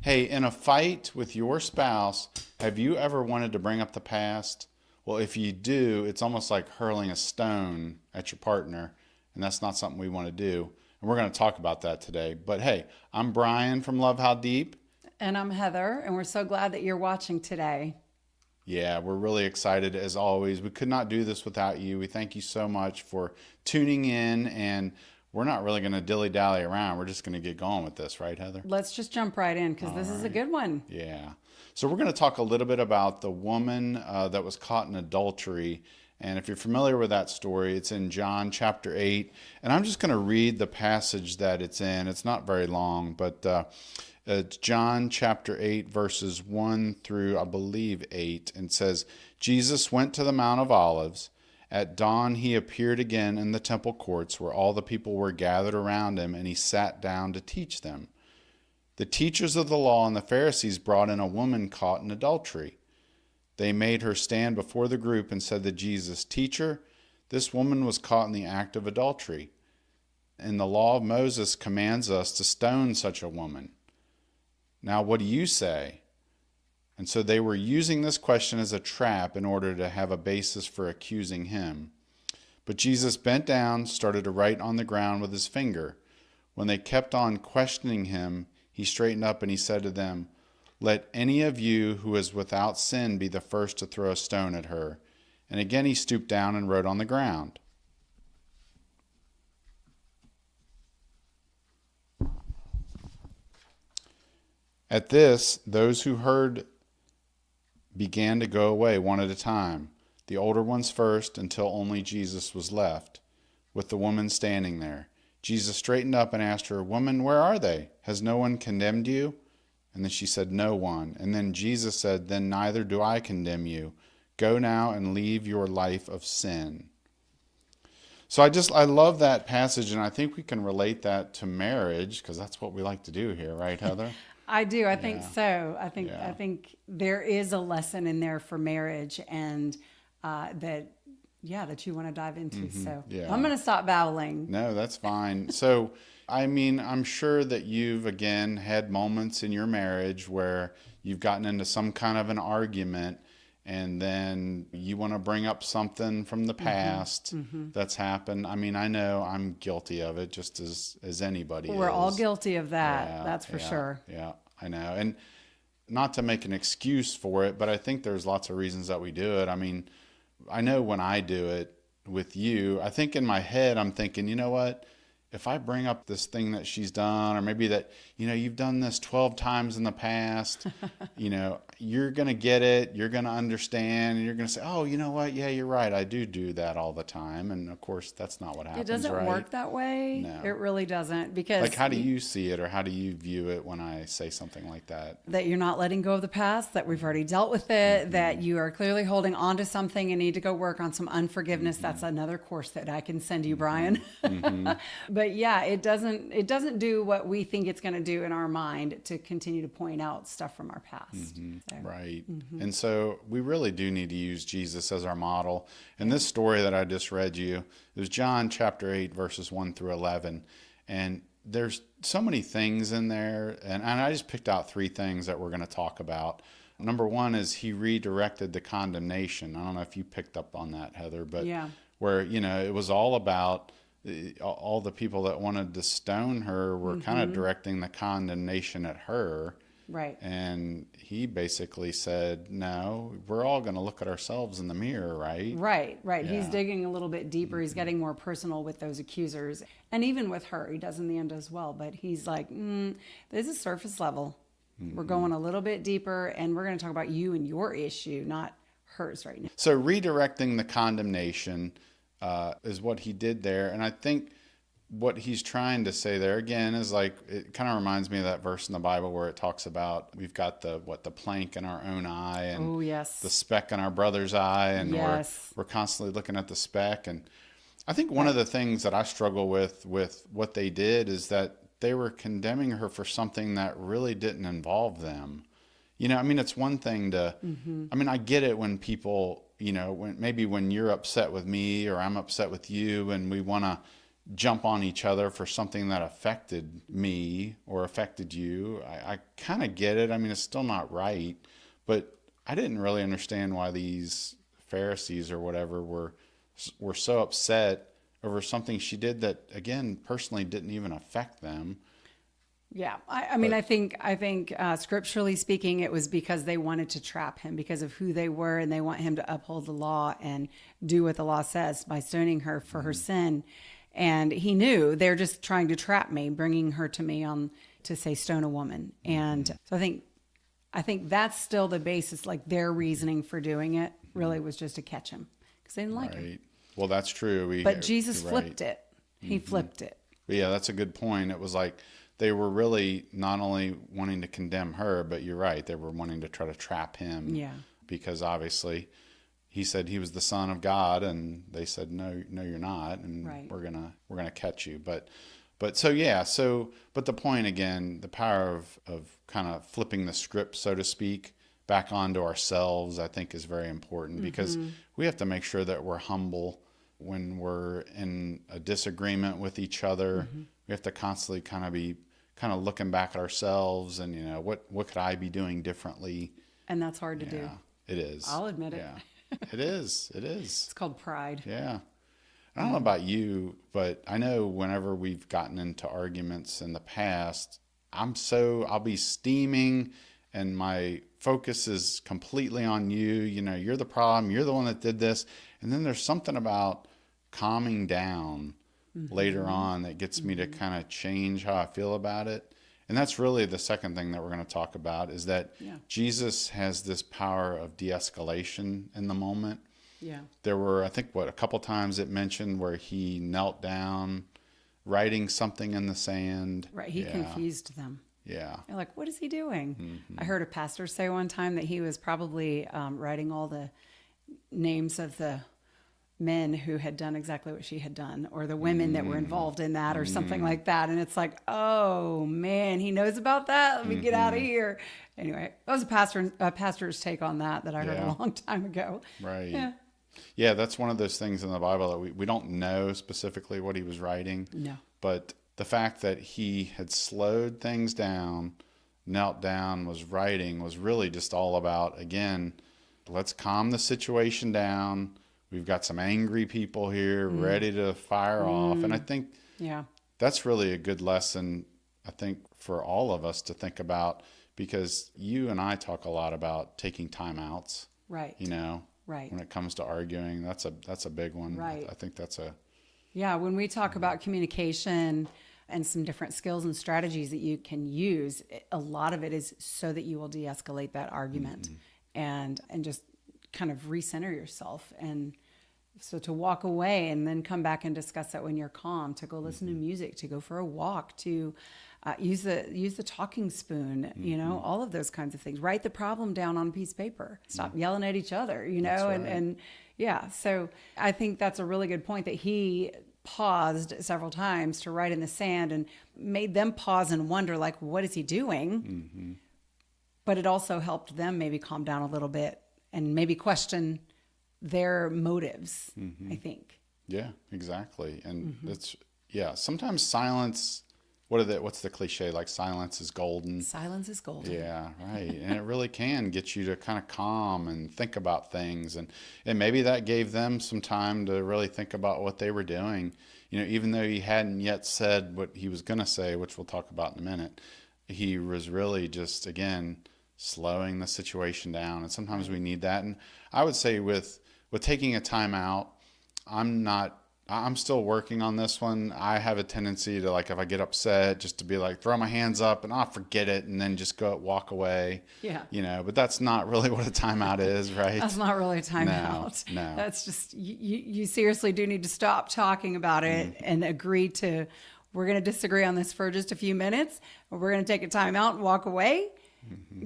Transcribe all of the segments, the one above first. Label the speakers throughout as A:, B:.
A: Hey, in a fight with your spouse, have you ever wanted to bring up the past? Well, if you do, it's almost like hurling a stone at your partner, and that's not something we want to do. And we're going to talk about that today. But hey, I'm Brian from Love How Deep.
B: And I'm Heather, and we're so glad that you're watching today.
A: Yeah, we're really excited as always. We could not do this without you. We thank you so much for tuning in, and we're not really going to dilly-dally around. We're just going to get going with this, right, Heather?
B: Let's just jump right in because
A: All
B: this is a
A: right.
B: good one.
A: Yeah. So we're going to talk a little bit about the woman that was caught in adultery. And if you're familiar with that story, it's in John chapter 8. And I'm just going to read the passage that it's in. It's not very long, but it's John chapter 8, verses 1 through, I believe, 8. And it says, Jesus went to the Mount of Olives. At dawn, he appeared again in the temple courts where all the people were gathered around him, and he sat down to teach them. The teachers of the law and the Pharisees brought in a woman caught in adultery. They made her stand before the group and said to Jesus, Teacher, this woman was caught in the act of adultery. And the law of Moses commands us to stone such a woman. Now, what do you say? And so they were using this question as a trap in order to have a basis for accusing him. But Jesus bent down, started to write on the ground with his finger. When they kept on questioning him, he straightened up and he said to them, Let any of you who is without sin be the first to throw a stone at her. And again he stooped down and wrote on the ground. At this, those who heard began to go away one at a time, the older ones first, until only Jesus was left, with the woman standing there. Jesus straightened up and asked her, Woman, where are they? Has no one condemned you? And then she said, No one. And then Jesus said, Then neither do I condemn you. Go now and leave your life of sin. So I love that passage, and I think we can relate that to marriage, because that's what we like to do here, right, Heather?
B: I do. I think
A: Yeah,
B: so. I think I
A: yeah.
B: think there is a lesson in there for marriage, and that you want to dive into. So I'm
A: Yeah.
B: going to stop babbling.
A: No, that's fine. So, I mean, I'm sure that you've again had moments in your marriage where you've gotten into some kind of an argument and then you want to bring up something from the past that's happened. I mean, I know I'm guilty of it just as anybody
B: We're all
A: is.
B: guilty of that.
A: Yeah,
B: That's for
A: yeah,
B: sure.
A: yeah, I know. And not to make an excuse for it, but I think there's lots of reasons that we do it. I mean, I know when I do it with you, I think in my head, I'm thinking, you know what? If I bring up this thing that she's done, or maybe that, you've done this 12 times in the past, you're going to get it, you're going to understand, and you're going to say, oh, you know what? Yeah, you're right. I do that all the time. And of course, that's not what
B: It
A: happens,
B: doesn't
A: right?
B: work that way. It
A: No.
B: really doesn't
A: Like,
B: because
A: how do you see it, or how do you view it when I say something like that?
B: that you're not letting go of the past, that we've already dealt with it, that you are clearly holding on to something and need to go work on some unforgiveness. That's another course that I can send you, Brian. But yeah, it doesn't do what we think it's going to do in our mind to continue to point out stuff from our past. So,
A: Right. And so we really do need to use Jesus as our model. And this story that I just read you, it was John chapter 8, verses 1 through 11. And there's so many things in there. And I just picked out three things that we're going to talk about. Number one is he redirected the condemnation. I don't know if you picked up on that, Heather, but
B: yeah.
A: where, it was all about all the people that wanted to stone her were kind of directing the condemnation at her.
B: Right.
A: And he basically said, no, we're all going to look at ourselves in the mirror, right?
B: Right, right. He's
A: Yeah.
B: digging a little bit deeper. He's getting more personal with those accusers. And even with her, he does in the end as well. But he's like, this is surface level. We're going a little bit deeper, and we're going to talk about you and your issue, not hers right now.
A: So redirecting the condemnation is what he did there. And I think what he's trying to say there again is like, it kind of reminds me of that verse in the Bible where it talks about we've got the plank in our own eye and
B: Oh, yes.
A: the speck in our brother's eye, and
B: Yes.
A: we're constantly looking at the speck. And I think one of the things that I struggle with what they did is that they were condemning her for something that really didn't involve them. I mean, it's one thing to, I mean, I get it when people, when you're upset with me or I'm upset with you and we want to, jump on each other for something that affected me or affected you. I kind of get it. I mean, it's still not right, but I didn't really understand why these Pharisees or whatever were so upset over something she did that, again, personally didn't even affect them.
B: Yeah, I mean,
A: But
B: I think scripturally speaking, it was because they wanted to trap him because of who they were, and they want him to uphold the law and do what the law says by stoning her for her sin. And he knew they're just trying to trap me, bringing her to me on to say stone a woman. And so I think that's still the basis. Like their reasoning for doing it really was just to catch him because they didn't like him.
A: right. Well, that's true.
B: But Jesus
A: You're
B: flipped
A: right.
B: it. He flipped it.
A: But yeah, that's a good point. It was like they were really not only wanting to condemn her, but you're right, they were wanting to try to trap him.
B: Yeah.
A: Because obviously he said he was the Son of God, and they said, no, you're not, and
B: Right.
A: we're gonna catch you. But so yeah, but the point again, the power of kind of flipping the script, so to speak, back onto ourselves, I think is very important because we have to make sure that we're humble when we're in a disagreement with each other. We have to constantly be looking back at ourselves and, what could I be doing differently?
B: And that's hard to do.
A: Yeah, it is.
B: I'll admit it.
A: Yeah, it is. It is.
B: It's called pride.
A: Yeah. I don't know about you, but I know whenever we've gotten into arguments in the past, I'll be steaming and my focus is completely on you. You're the problem. You're the one that did this. And then there's something about calming down later on that gets me to kind of change how I feel about it. And that's really the second thing that we're going to talk about is that Jesus has this power of de-escalation in the moment.
B: Yeah.
A: There were, I think, a couple times it mentioned where he knelt down, writing something in the sand.
B: Right. He confused them.
A: Yeah.
B: They're like, what is he doing? I heard a pastor say one time that he was probably writing all the names of the men who had done exactly what she had done, or the women that were involved in that, or something like that. And it's like, oh man, he knows about that. Let me get out of here. Anyway, that was a pastor's take on that I heard a long time ago.
A: Right. Yeah, that's one of those things in the Bible that we don't know specifically what he was writing.
B: No.
A: But the fact that he had slowed things down, knelt down, was writing, was really just all about, again, let's calm the situation down. We've got some angry people here ready to fire off. And I think that's really a good lesson, I think, for all of us to think about, because you and I talk a lot about taking time outs.
B: Right. Right.
A: When it comes to arguing, that's a big one.
B: Right.
A: I think that's a...
B: Yeah, when we talk about communication and some different skills and strategies that you can use, a lot of it is so that you will de-escalate that argument and just kind of recenter yourself. And so to walk away and then come back and discuss that when you're calm, to go listen to music, to go for a walk, to use the talking spoon, all of those kinds of things. Write the problem down on a piece of paper. Stop yelling at each other,
A: Right.
B: and yeah. So I think that's a really good point that he paused several times to write in the sand and made them pause and wonder, like, what is he doing? But it also helped them maybe calm down a little bit and maybe question their motives, I think.
A: Yeah, exactly. And sometimes silence, what's the cliche? Like, silence is golden.
B: Silence is golden.
A: Yeah, right. And it really can get you to kind of calm and think about things. And maybe that gave them some time to really think about what they were doing. Even though he hadn't yet said what he was going to say, which we'll talk about in a minute, he was really just, again, slowing the situation down. And sometimes we need that. And I would say with taking a time out, I'm still working on this one. I have a tendency to, like, if I get upset, just to be like, throw my hands up and forget it, and then just walk away.
B: Yeah.
A: But that's not really what a timeout is, right?
B: That's not really a timeout.
A: No.
B: That's just, you seriously do need to stop talking about it and agree to, we're going to disagree on this for just a few minutes, or we're going to take a time out and walk away.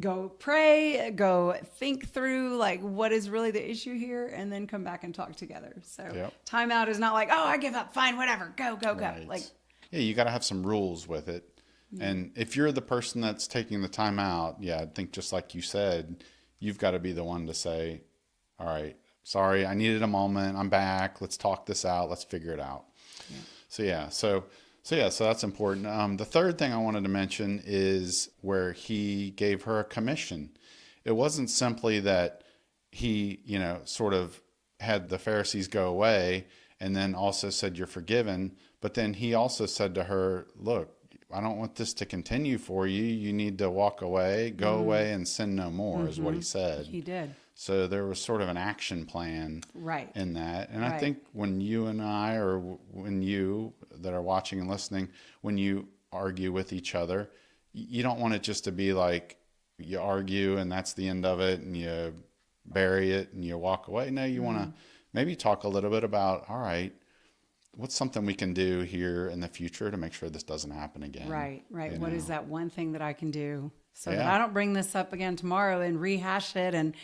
B: Go pray, go think through, like, what is really the issue here, and then come back and talk together. So time out is not like, oh, I give up, fine, whatever, go.
A: Right.
B: Like,
A: yeah, you got to have some rules with it. And if you're the person that's taking the time out, I think just like you said, you've got to be the one to say, all right, sorry, I needed a moment, I'm back, let's talk this out, let's figure it out. So that's important. The third thing I wanted to mention is where he gave her a commission. It wasn't simply that he, sort of had the Pharisees go away and then also said, you're forgiven. But then he also said to her, look, I don't want this to continue for you. You need to walk away, go away and sin no more is what he said.
B: He did.
A: So there was sort of an action plan
B: Right.
A: in that. And
B: Right.
A: I think when you and I, or when you that are watching and listening, when you argue with each other, you don't want it just to be like you argue and that's the end of it and you bury it and you walk away. No, you want to maybe talk a little bit about, all right, what's something we can do here in the future to make sure this doesn't happen again?
B: Right.
A: You
B: What
A: know?
B: is that one thing that I can do so that
A: Yeah.
B: I don't bring this up again tomorrow and rehash it and,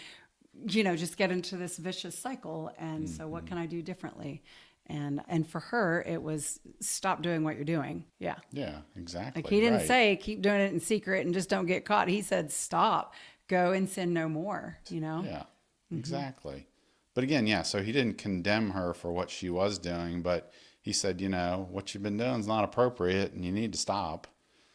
B: just get into this vicious cycle. And so what can I do differently? And for her, it was stop doing what you're doing. Yeah.
A: Yeah, exactly.
B: Like he didn't
A: Right.
B: say keep doing it in secret and just don't get caught. He said stop, go and sin no more,
A: Yeah, exactly. But again, so he didn't condemn her for what she was doing, but he said, what you've been doing is not appropriate and you need to stop.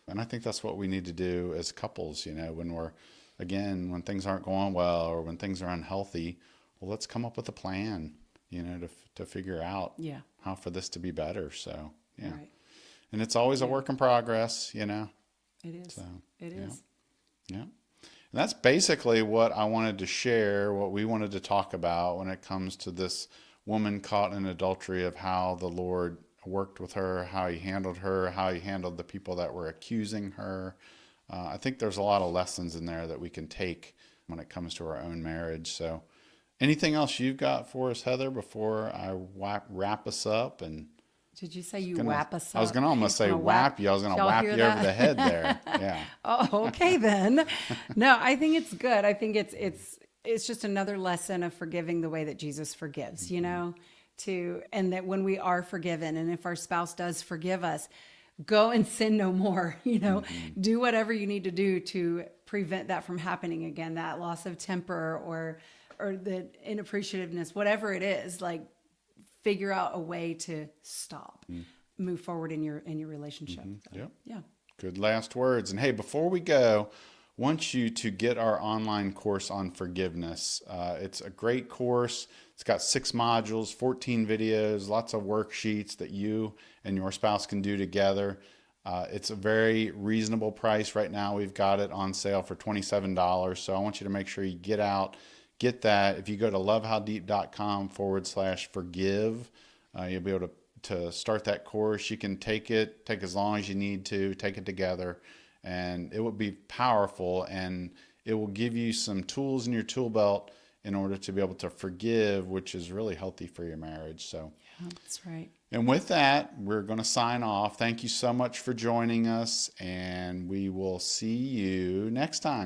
A: And I think that's what we need to do as couples, when things aren't going well or when things are unhealthy, well, let's come up with a plan, to figure out how for this to be better. So, yeah.
B: Right.
A: And it's always a work in progress,
B: It is.
A: So,
B: It is.
A: yeah. And that's basically what I wanted to share, what we wanted to talk about when it comes to this woman caught in adultery, of how the Lord worked with her, how he handled the people that were accusing her. I think there's a lot of lessons in there that we can take when it comes to our own marriage. So anything else you've got for us, Heather, before I wrap us up? And
B: Did you say you whap us up?
A: I was going to almost say
B: Gonna
A: whap you. I was going to
B: Y'all
A: whap
B: hear
A: you
B: that?
A: over the head there. Yeah.
B: Oh, okay then. No, I think it's good. I think it's just another lesson of forgiving the way that Jesus forgives, and that when we are forgiven and if our spouse does forgive us, go and sin no more, do whatever you need to do to prevent that from happening again, that loss of temper or the inappreciativeness, whatever it is, like figure out a way to stop, move forward in your relationship.
A: Yep.
B: Yeah.
A: Good last words. And hey, before we go, I want you to get our online course on forgiveness. It's a great course. It's got 6 modules, 14 videos, lots of worksheets that you and your spouse can do together. It's a very reasonable price right now. We've got it on sale for $27. So I want you to make sure you get that. If you go to lovehowdeep.com/forgive, you'll be able to start that course. You can take as long as you need to, take it together, and it will be powerful, and it will give you some tools in your tool belt in order to be able to forgive, which is really healthy for your marriage. So,
B: Yeah, that's right.
A: and with that, we're going to sign off. Thank you so much for joining us, and we will see you next time.